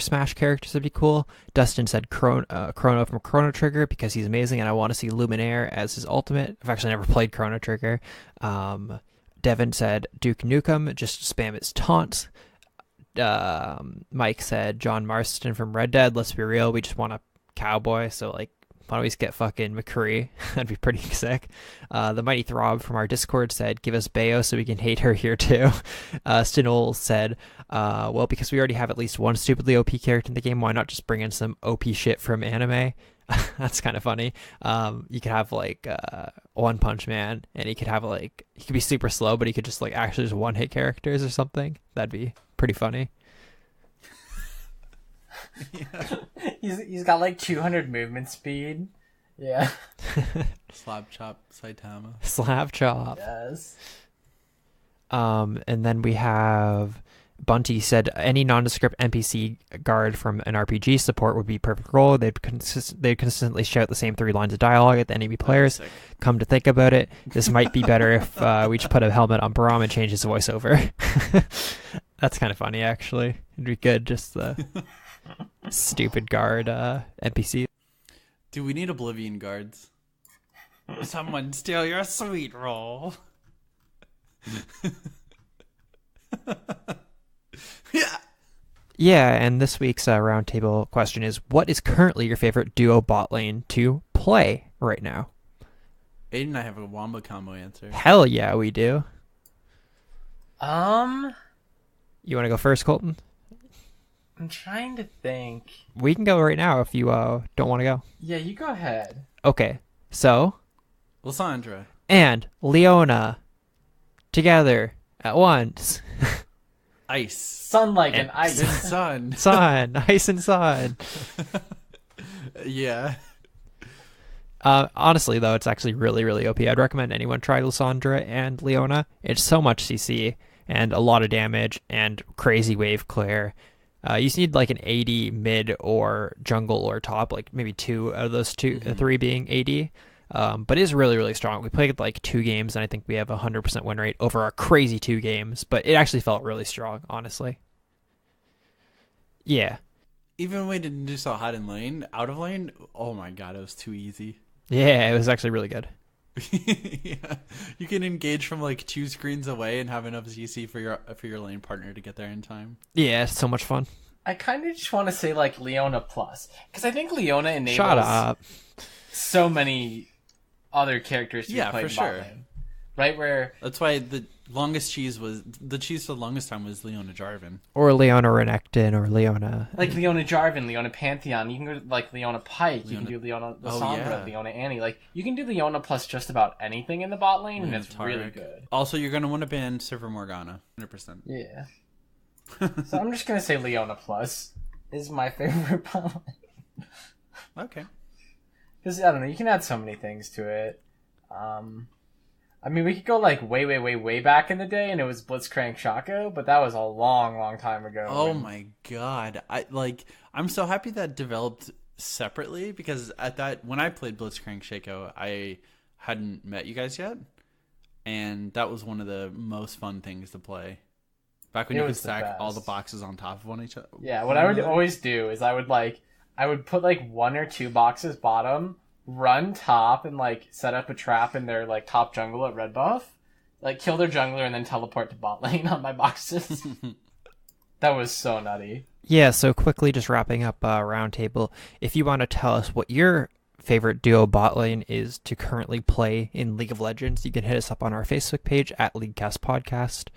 Smash characters would be cool. Dustin said Chrono from Chrono Trigger because he's amazing, and I want to see Luminaire as his ultimate. I've actually never played Chrono Trigger. Devin said Duke Nukem, just to spam its taunts. Mike said John Marston from Red Dead. Let's be real, we just want a cowboy, so like, why don't we just get fucking McCree? That'd be pretty sick. The Mighty Throb from our Discord said, give us Bayo so we can hate her here too. Stinol said, well, because we already have at least one stupidly OP character in the game, why not just bring in some OP shit from anime? That's kind of funny. You could have like One Punch Man, and he could be super slow, but he could just like actually just one-hit characters or something. That'd be pretty funny. Yeah. He's got like 200 movement speed. Yeah. Slap chop Saitama. Slap chop. Yes. And then we have Bunty said any nondescript NPC guard from an RPG support would be perfect role. They'd consistently shout the same 3 lines of dialogue at the enemy players. Come to think about it, this might be better if we just put a helmet on Baram and change his voiceover. That's kind of funny, actually. It'd be good, just the stupid guard NPC. Do we need Oblivion guards? Someone steal your sweet roll. Yeah. Yeah, and this week's roundtable question is, what is currently your favorite duo bot lane to play right now? Aiden and I have a Wamba combo answer. Hell yeah, we do. You want to go first, Colton? I'm trying to think. We can go right now if you don't want to go. Yeah, you go ahead. Okay, so Lysandra and Leona together at once. Ice. Sunlight and ice. And sun. Sun. Ice and sun. Yeah. Honestly, though, it's actually really, really OP. I'd recommend anyone try Lysandra and Leona. It's so much CC and a lot of damage and crazy wave clear. You just need like an AD mid or jungle or top, like maybe 2 out of those 3 being AD. But it is really, really strong. We played like 2 games, and I think we have a 100% win rate over our crazy 2 games. But it actually felt really strong, honestly. Yeah. Even when we didn't do so hot in lane, out of lane, oh my god, it was too easy. Yeah, it was actually really good. Yeah, you can engage from like 2 screens away and have enough CC for your lane partner to get there in time. Yeah, it's so much fun. I kind of just want to say like Leona Plus, because I think Leona enables Shut up. so many other characters to play for in sure. bot lane, right? Where that's why the cheese for the longest time was Leona Jarvan or Leona Renekton or Leona Leona Jarvan, Leona Pantheon. You can go to like Leona Pike. You can do Leona Lysandra, Leona Annie. Like you can do Leona plus just about anything in the bot lane, and it's really good. Also, you're gonna want to ban Silver Morgana, 100%. Yeah. So I'm just gonna say Leona Plus is my favorite bot lane. Okay. Because I don't know, you can add so many things to it. I mean, we could go like way back in the day, and it was Blitzcrank Shaco, but that was a long time ago. Oh my god! I'm so happy that developed separately, because when I played Blitzcrank Shaco, I hadn't met you guys yet, and that was one of the most fun things to play. Back when you could stack all the boxes on top of each other. Yeah, what I would always do is I would put like 1 or 2 boxes bottom, run top, and like set up a trap in their like top jungle at red buff, like kill their jungler, and then teleport to bot lane on my boxes. That was so nutty. Yeah, so quickly just wrapping up roundtable. If you want to tell us what your favorite duo bot lane is to currently play in League of Legends, you can hit us up on our Facebook page at LeagueCast Podcast.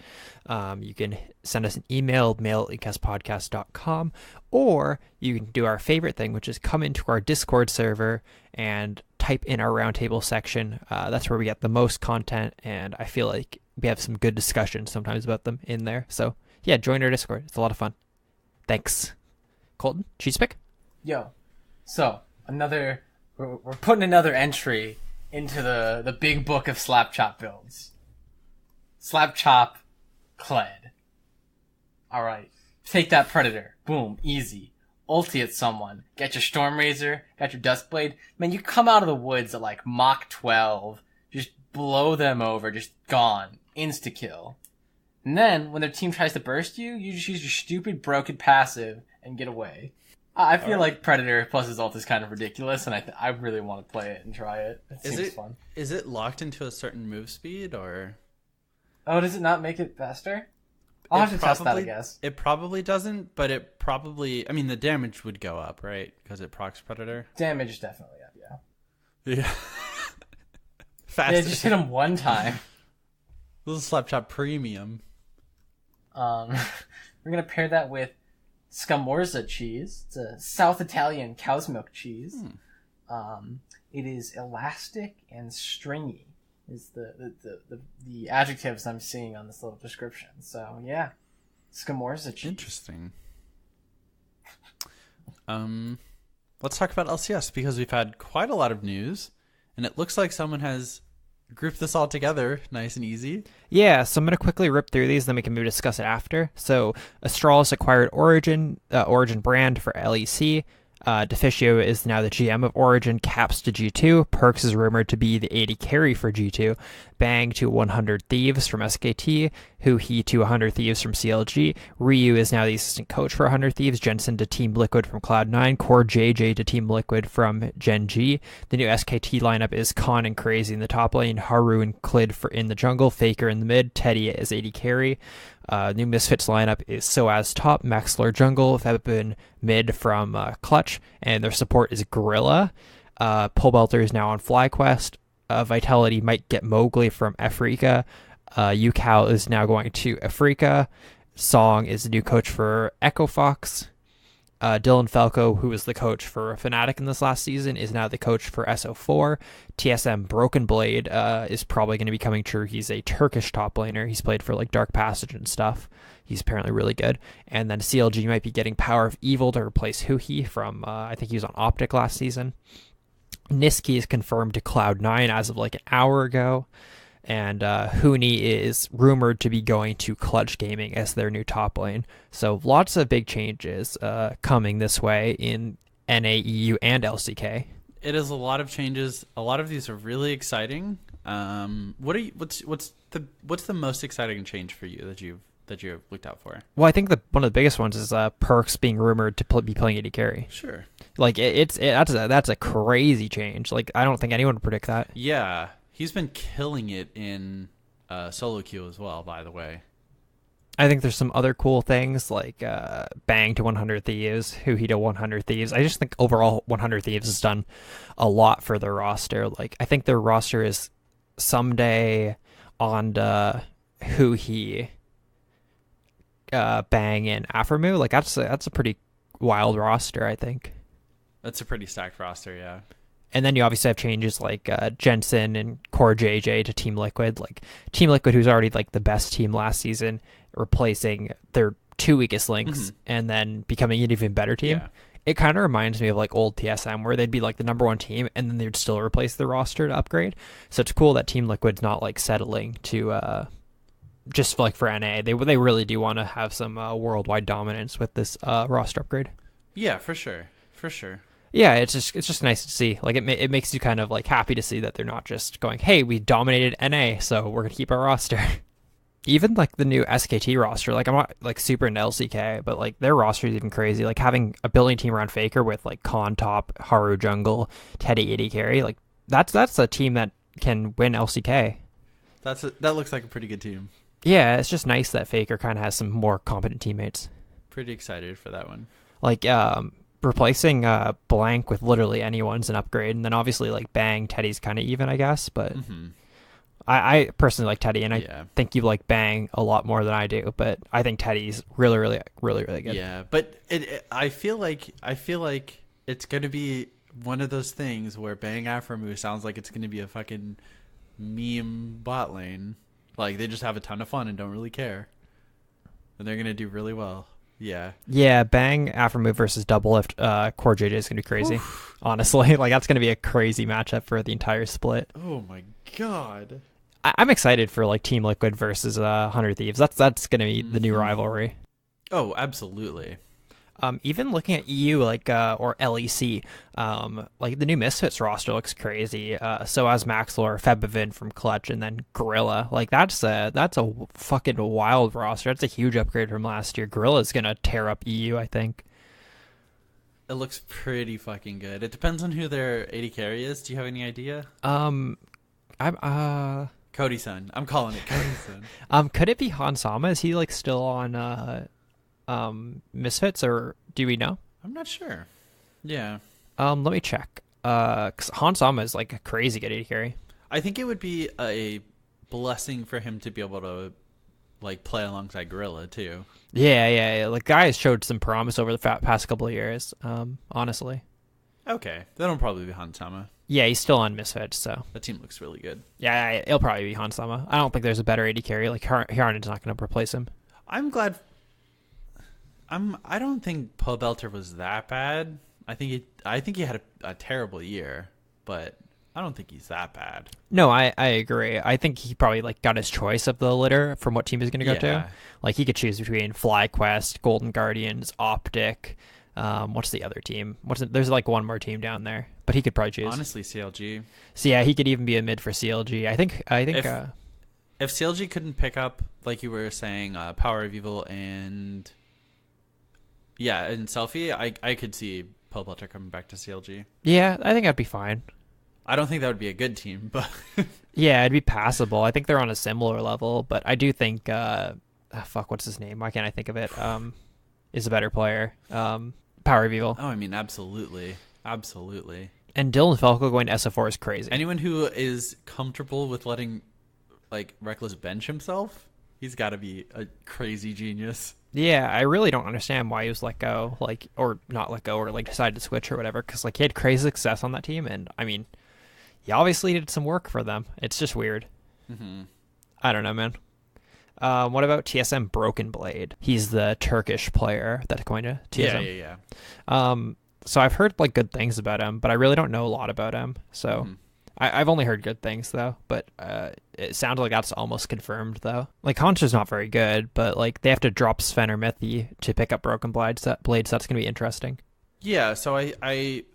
You can send us an email, mail@leaguecastpodcast.com, or you can do our favorite thing, which is come into our Discord server and type in our roundtable section. That's where we get the most content, and I feel like we have some good discussions sometimes about them in there. So yeah, join our Discord. It's a lot of fun. Thanks. Colton, cheese pick? Yo, so we're putting another entry into the big book of Slap Chop builds. Slap Chop Kled. Alright. Take that Predator. Boom. Easy. Ulti at someone. Get your Storm Razor. Got your Duskblade. Man, you come out of the woods at like Mach 12. Just blow them over. Just gone. Insta-kill. And then, when their team tries to burst you, you just use your stupid broken passive and get away. I feel like Predator plus his ult is kind of ridiculous, and I really want to play it and try it. It seems fun. Is it locked into a certain move speed, or? Oh, does it not make it faster? I'll have to test that, I guess. It probably doesn't, but it probably... I mean, the damage would go up, right? Because it procs Predator. Damage definitely up, yeah. Yeah. Faster. Yeah, just hit him one time. Little Slapshot Premium. We're going to pair that with Scamorza cheese. It's a South Italian cow's milk cheese. It is elastic and stringy is the adjectives I'm seeing on this little description. So, yeah. Scamorza cheese. Interesting. Let's talk about LCS, because we've had quite a lot of news, and it looks like someone has grouped this all together nice and easy. Yeah, so I'm going to quickly rip through these, then we can maybe discuss it after. So Astralis acquired Origin brand for LEC. Deficio is now the GM of Origin, Caps to G2, Perks is rumored to be the AD carry for G2, Bang to 100 Thieves from SKT, Huhi to 100 Thieves from CLG, Ryu is now the assistant coach for 100 Thieves, Jensen to Team Liquid from Cloud9, Core JJ to Team Liquid from Gen G. The new SKT lineup is Khan and Crazy in the top lane, Haru and Clid in the jungle, Faker in the mid, Teddy as AD carry. New Misfits lineup is Soaz top, Maxlor jungle, Febin mid from Clutch, and their support is Gorilla. Pullbelter is now on FlyQuest. Vitality might get Mowgli from Afrika. Yukao is now going to Afrika. Song is the new coach for Echo Fox. Dylan Falco, who was the coach for Fnatic in this last season, is now the coach for SO4. TSM Broken Blade is probably going to be coming true. He's a Turkish top laner. He's played for like Dark Passage and stuff. He's apparently really good. And then CLG might be getting Power of Evil to replace Huhi from, I think he was on Optic last season. Niski is confirmed to Cloud9 as of like an hour ago. And Huni is rumored to be going to Clutch Gaming as their new top lane. So lots of big changes coming this way in NAEU and LCK. It is a lot of changes. A lot of these are really exciting. What's the most exciting change for you that you've looked out for? Well, I think one of the biggest ones is Perks being rumored to be playing AD carry. Sure. Like that's a crazy change. Like I don't think anyone would predict that. Yeah. He's been killing it in solo queue as well, by the way. I think there's some other cool things like Bang to 100 Thieves, Huhi to 100 Thieves. I just think overall 100 Thieves has done a lot for their roster. Like I think their roster is someday on Huhi, Bang, and Aphromu. Like that's a pretty wild roster, I think. That's a pretty stacked roster, yeah. And then you obviously have changes like Jensen and Core JJ to Team Liquid. Like Team Liquid, who's already like the best team last season, replacing their two weakest links and then becoming an even better team. Yeah. It kind of reminds me of like old TSM where they'd be like the number one team and then they'd still replace the roster to upgrade. So it's cool that Team Liquid's not like settling to just like for NA. They really do want to have some worldwide dominance with this roster upgrade. Yeah, for sure. For sure. Yeah, it's just nice to see. Like it makes you kind of like happy to see that they're not just going, "Hey, we dominated NA, so we're gonna keep our roster." Even like the new SKT roster, like I'm not like super into LCK, but like their roster is even crazy. Like having a building team around Faker with like Khan top, Haru jungle, Teddy AD carry, like that's a team that can win LCK. That looks like a pretty good team. Yeah, it's just nice that Faker kind of has some more competent teammates. Pretty excited for that one. Like replacing Blank with literally anyone's an upgrade, and then obviously like Bang, Teddy's kind of even, I guess, but I personally like Teddy, and I think you like Bang a lot more than I do, but I think Teddy's really, really, really, really good. Yeah, but I feel like it's gonna be one of those things where Bang Aphromu sounds like it's gonna be a fucking meme bot lane. Like they just have a ton of fun and don't really care, and they're gonna do really well. Yeah, Bang Aphromu versus Doublelift Core JJ is gonna be crazy. Oof. Honestly, like that's gonna be a crazy matchup for the entire split. Oh my god, I'm excited for like Team Liquid versus 100 Thieves. That's gonna be the new rivalry. Oh, absolutely. Even looking at EU, like or LEC, like the new Misfits roster looks crazy. So as Maxlor, Febivin from Clutch, and then Gorilla. Like that's a fucking wild roster. That's a huge upgrade from last year. Gorilla's gonna tear up EU, I think. It looks pretty fucking good. It depends on who their AD carry is. Do you have any idea? I'm Cody Sun. I'm calling it Cody Sun. Could it be Hansama? Is he like still on Misfits, or do we know? I'm not sure. Yeah. Let me check. 'Cause Hansama is like a crazy good AD carry. I think it would be a blessing for him to be able to like play alongside Gorilla too. Yeah. Like guy has showed some promise over the past couple of years. Honestly. Okay, that'll probably be Hansama. Yeah, he's still on Misfits, so That team looks really good. yeah, it'll probably be Hansama. I don't think there's a better AD carry. Like Hjarnen's not going to replace him. I'm glad. I don't think Paul Belter was that bad. I think he had a terrible year, but I don't think he's that bad. No, I agree. I think he probably like got his choice of the litter from what team he's going to go to. Like he could choose between FlyQuest, Golden Guardians, Optic. What's the other team? There's like one more team down there, but he could probably choose. Honestly, CLG. So yeah, he could even be a mid for CLG. I think. If CLG couldn't pick up, like you were saying, Power of Evil and Selfie, I could see Paul Belter coming back to CLG. Yeah, I think that'd be fine. I don't think that would be a good team, but yeah, it'd be passable. I think they're on a similar level, but I do think what's his name? Why can't I think of it? Is a better player. Power of Evil. Oh, I mean, absolutely. And Dylan Falco going to SF4 is crazy. Anyone who is comfortable with letting like Reckless bench himself, he's got to be a crazy genius. Yeah, I really don't understand why he was let go, like, or not let go, or like decided to switch or whatever. Because like he had crazy success on that team, and I mean, he obviously did some work for them. It's just weird. Mm-hmm. I don't know, man. What about TSM Broken Blade? He's the Turkish player that's going to TSM. Yeah. So I've heard like good things about him, but I really don't know a lot about him. So I've only heard good things though. But it sounds like that's almost confirmed though. Like Haunter's not very good, but like they have to drop Sven or Mithy to pick up Broken Blade. So that's gonna be interesting. Yeah. So it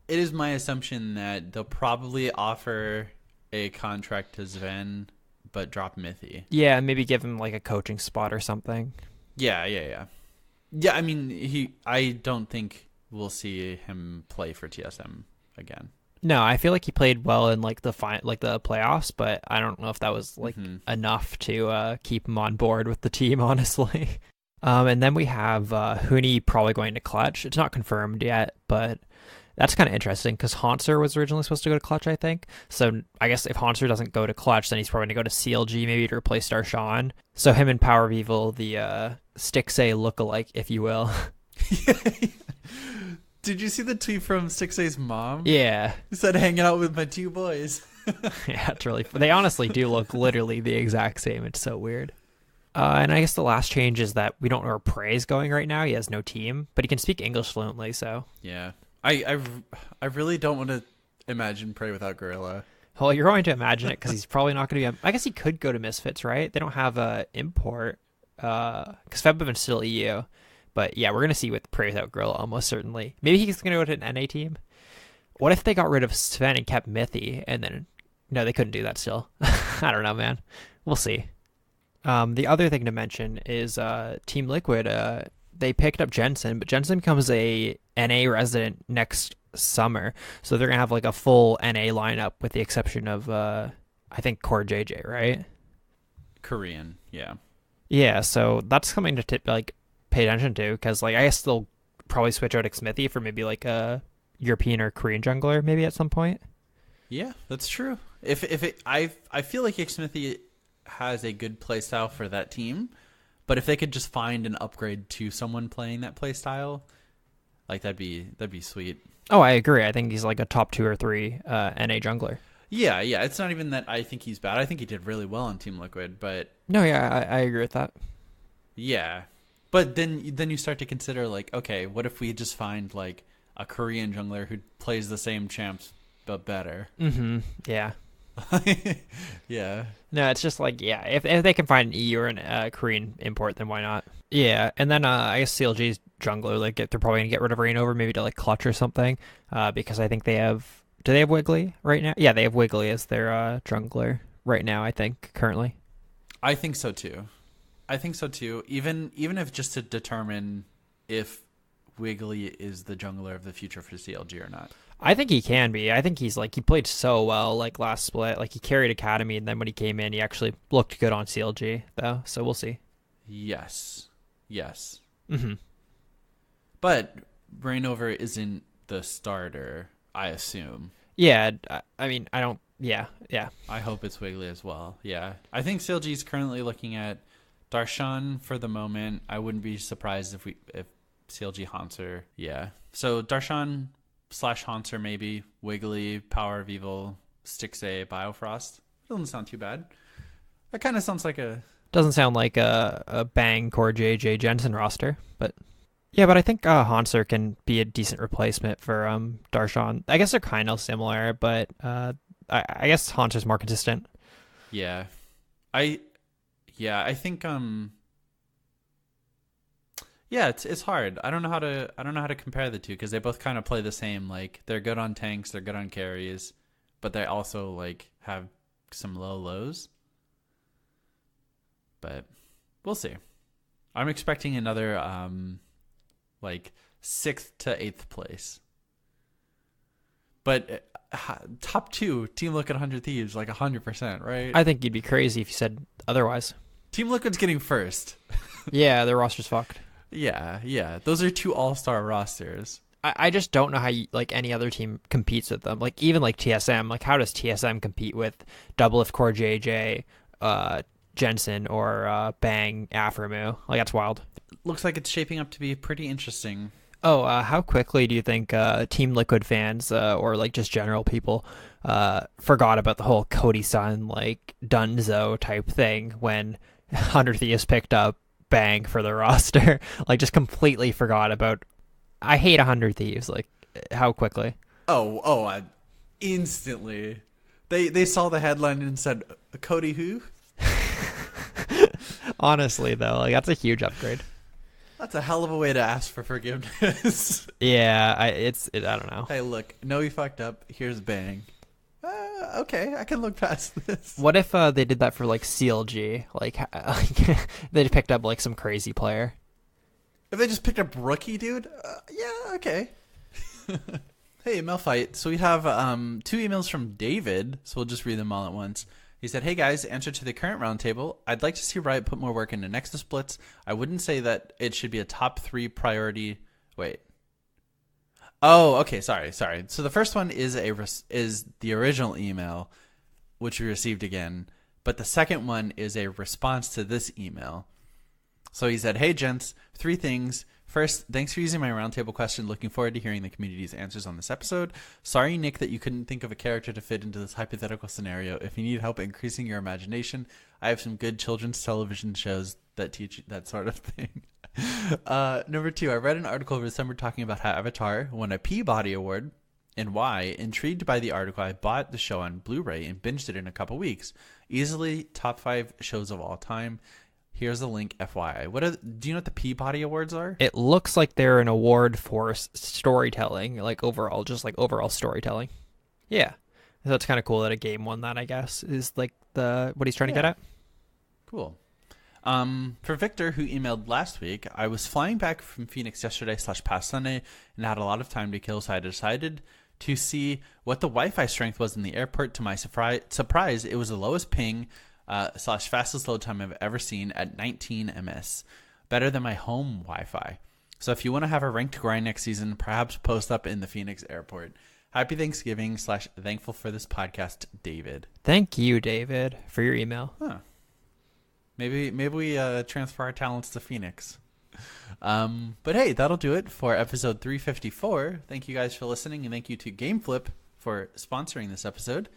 is my assumption that they'll probably offer a contract to Sven, but drop Mithy. Yeah, maybe give him like a coaching spot or something. Yeah. Yeah, I mean, I don't think we'll see him play for TSM again. No, I feel like he played well in like the playoffs, but I don't know if that was like enough to keep him on board with the team, honestly. And then we have Huni probably going to Clutch. It's not confirmed yet, but that's kind of interesting because Haunter was originally supposed to go to Clutch, I think. So I guess if Haunter doesn't go to Clutch, then he's probably going to go to CLG maybe to replace Darshan. So him and Power of Evil, the Stixay look-alike, if you will. Did you see the tweet from Stixay's mom? Yeah. He said, hanging out with my two boys. Yeah, it's really fun. They honestly do look literally the exact same. It's so weird. And I guess the last change is that we don't know where Prey's going right now. He has no team, but he can speak English fluently, so. Yeah. I really don't want to imagine Prey without Gorilla. Well, you're going to imagine it because he's probably not going to be. I guess he could go to Misfits, right? They don't have a import because Febiven's still EU. But yeah, we're going to see with Prey without Gorilla almost certainly. Maybe he's going to go to an NA team. What if they got rid of Sven and kept Mithy and then no, they couldn't do that still. I don't know, man. We'll see. The other thing to mention is Team Liquid. They picked up Jensen, but Jensen becomes a NA resident next summer. So they're going to have like a full NA lineup with the exception of, I think, Core JJ, right? Korean, yeah. Yeah, so that's something to pay attention to because like I guess they'll probably switch out Xmithy for maybe like a European or Korean jungler maybe at some point. Yeah, that's true. I feel like Xmithy has a good playstyle for that team. But if they could just find an upgrade to someone playing that play style, like that'd be sweet. Oh, I agree. I think he's like a top 2 or 3 NA jungler. Yeah. It's not even that I think he's bad. I think he did really well on Team Liquid, but no, yeah, I agree with that. Yeah, but then you start to consider like, okay, what if we just find like a Korean jungler who plays the same champs but better? Mm-hmm. Yeah. Yeah. No, it's just like, yeah, if they can find an EU or an Korean import, then why not? Yeah, and then I guess CLG's jungler, like they're probably gonna get rid of Rainover, maybe to like clutch or something, because I think they have. Do they have Wiggly right now? Yeah, they have Wiggly as their jungler right now. I think currently. I think so too. Even if just to determine if Wiggly is the jungler of the future for CLG or not. I think he can be. I think he's like he played so well like last split. Like he carried Academy, and then when he came in, he actually looked good on CLG though. So we'll see. Yes. Mm-hmm. But Rainover isn't the starter, I assume. Yeah, I mean, I don't. Yeah. I hope it's Wiggly as well. Yeah. I think CLG is currently looking at Darshan for the moment. I wouldn't be surprised if CLG Haunter. Yeah. So Darshan / Haunter maybe. Wiggly, Power of Evil, Stixay, Biofrost. Doesn't sound too bad. That kind of sounds like a... Doesn't sound like a Bang Core JJ Jensen roster, but yeah, but I think Haunter can be a decent replacement for Darshan. I guess they're kind of similar, but I guess Haunter's more consistent. Yeah. I think yeah, it's hard. I don't know how to compare the two because they both kind of play the same. Like they're good on tanks, they're good on carries, but they also like have some low lows. But we'll see. I'm expecting another like 6th to 8th place. But top 2, Team Liquid 100 Thieves, like 100%, right? I think you'd be crazy if you said otherwise. Team Liquid's getting first. Yeah, their roster's fucked. Yeah. Those are 2 all-star rosters. I just don't know how like any other team competes with them. Like even like TSM, like how does TSM compete with Double If Core JJ, Jensen, or Bang Aframu? Like that's wild. Looks like it's shaping up to be pretty interesting. Oh, how quickly do you think Team Liquid fans or like just general people forgot about the whole Cody Sun like Dunzo type thing when Hunter Thieves picked up Bang for the roster? Like just completely forgot about. I hate 100 Thieves. Like how quickly? Oh, instantly. They saw the headline and said, "Cody who?" Honestly, though, like that's a huge upgrade. That's a hell of a way to ask for forgiveness. Yeah, I don't know. Hey, look, know you fucked up. Here's Bang. Okay, I can look past this. What if they did that for like CLG? Like they picked up like some crazy player. If they just picked up rookie, dude. Yeah, okay. Hey, Melfight. So we have 2 emails from David. So we'll just read them all at once. He said, "Hey guys, answer to the current roundtable. I'd like to see Riot put more work into Nexus splits. I wouldn't say that it should be a top 3 priority." Wait. Oh, okay. Sorry. So the first one is the original email, which we received again, but the second one is a response to this email. So he said, "Hey gents, 3 things. First, thanks for using my roundtable question. Looking forward to hearing the community's answers on this episode. Sorry, Nick, that you couldn't think of a character to fit into this hypothetical scenario. If you need help increasing your imagination, I have some good children's television shows that teach that sort of thing." Number 2, I read an article over December talking about how Avatar won a Peabody Award and why. Intrigued by the article, I bought the show on Blu-ray and binged it in a couple weeks. Easily top 5 shows of all time. Here's a link, FYI. Do you know what the Peabody Awards are? It looks like they're an award for storytelling, like overall, just like overall storytelling. Yeah, so it's kind of cool that a game won that. I guess is like what he's trying to get at. Cool. For Victor, who emailed last week, I was flying back from Phoenix yesterday / past Sunday and had a lot of time to kill, so I decided to see what the Wi-Fi strength was in the airport. To my surprise, it was the lowest ping / fastest load time I've ever seen at 19 ms. Better than my home Wi-Fi. So if you want to have a ranked grind next season, perhaps post up in the Phoenix airport. Happy Thanksgiving / thankful for this podcast, David. Thank you, David, for your email. Huh. Maybe we transfer our talents to Phoenix. But hey, that'll do it for episode 354. Thank you guys for listening, and thank you to GameFlip for sponsoring this episode.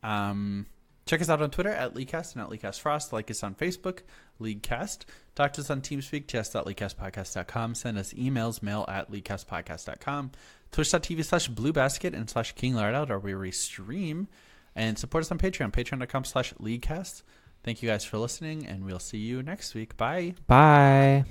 Check us out on Twitter at LeagueCast and at LeagueCastFrost. Like us on Facebook, LeagueCast. Talk to us on TeamSpeak, ts.leaguecastpodcast.com. Send us emails, mail@leaguecastpodcast.com. Twitch.tv/BlueBasket and /KingLardout, where we stream. And support us on Patreon, patreon.com/leaguecast. Thank you guys for listening, and we'll see you next week. Bye. Bye.